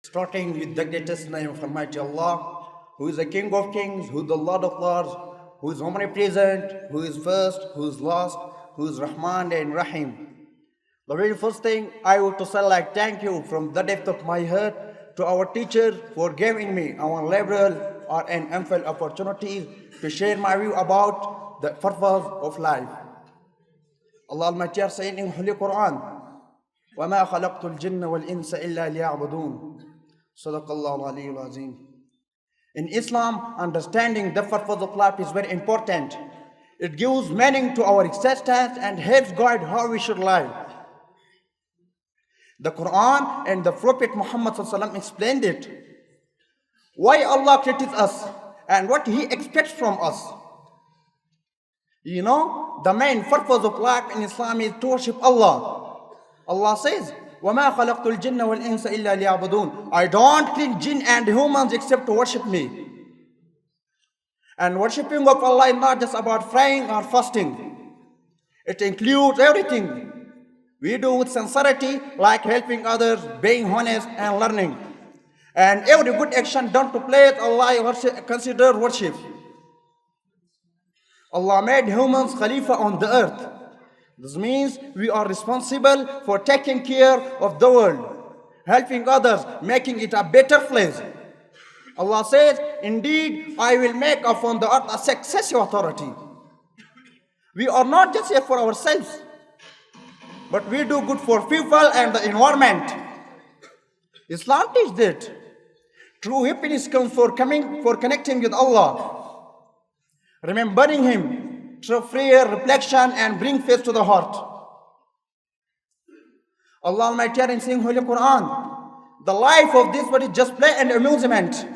Starting with the greatest name of Almighty Allah, who is the King of Kings, who is the Lord of Lords, who is omnipresent, who is first, who is last, who is Rahman and Rahim. The very first thing I want to say, like, thank you from the depth of my heart to our teacher for giving me our liberal or an ample opportunity to share my view about the purpose of life. Allah Almighty is saying in Holy Quran, وَمَا خَلَقْتُ الْجِنَّ وَالْإِنسَ إِلَّا لِيَعْبُدُونَ. Sadaqallahu alayhi azim. In Islam, understanding the purpose of life is very important. It gives meaning to our existence and helps guide how we should live. The Quran and the Prophet Muhammad explained it. Why Allah created us and what He expects from us. You know, the main purpose of life in Islam is to worship Allah. Allah says, وَمَا خَلَقْتُ الْجِنَّ وَالْإِنسَ إِلَّا لِيَعْبُدُونَ. I don't create jinn and humans except to worship me. And worshipping of Allah is not just about praying or fasting. It includes everything we do with sincerity, like helping others, being honest and learning. And every good action done to please Allah is considered worship. Allah made humans Khalifa on the earth. This means we are responsible for taking care of the world, helping others, making it a better place. Allah says, indeed, I will make upon the earth a successive authority. We are not just here for ourselves, but we do good for people and the environment. Islam teaches that true happiness comes for connecting with Allah, remembering Him, through prayer, reflection, and bring faith to the heart. Allah Almighty in saying Holy Quran, the life of this world is just play and amusement.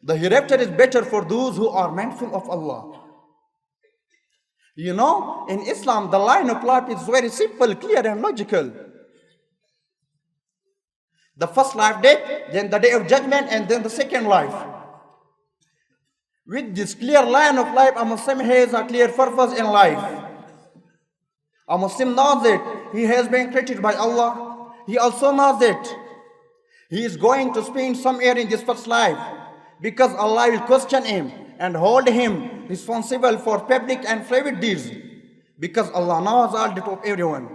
The hereafter is better for those who are mindful of Allah. You know, in Islam, the line of life is very simple, clear, and logical. The first life, death, then the day of judgment, and then the second life. With this clear line of life, a Muslim has a clear purpose in life. A Muslim knows that he has been created by Allah. He also knows that he is going to spend some year in this first life, because Allah will question him and hold him responsible for public and private deeds, because Allah knows all that of everyone.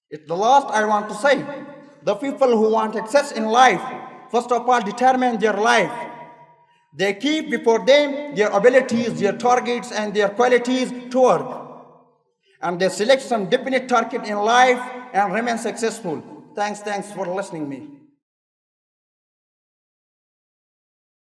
It's the last I want to say. The people who want success in life, first of all, determine their life. They keep before them their abilities, their targets, and their qualities to work. And they select some definite target in life and remain successful. Thanks for listening to me.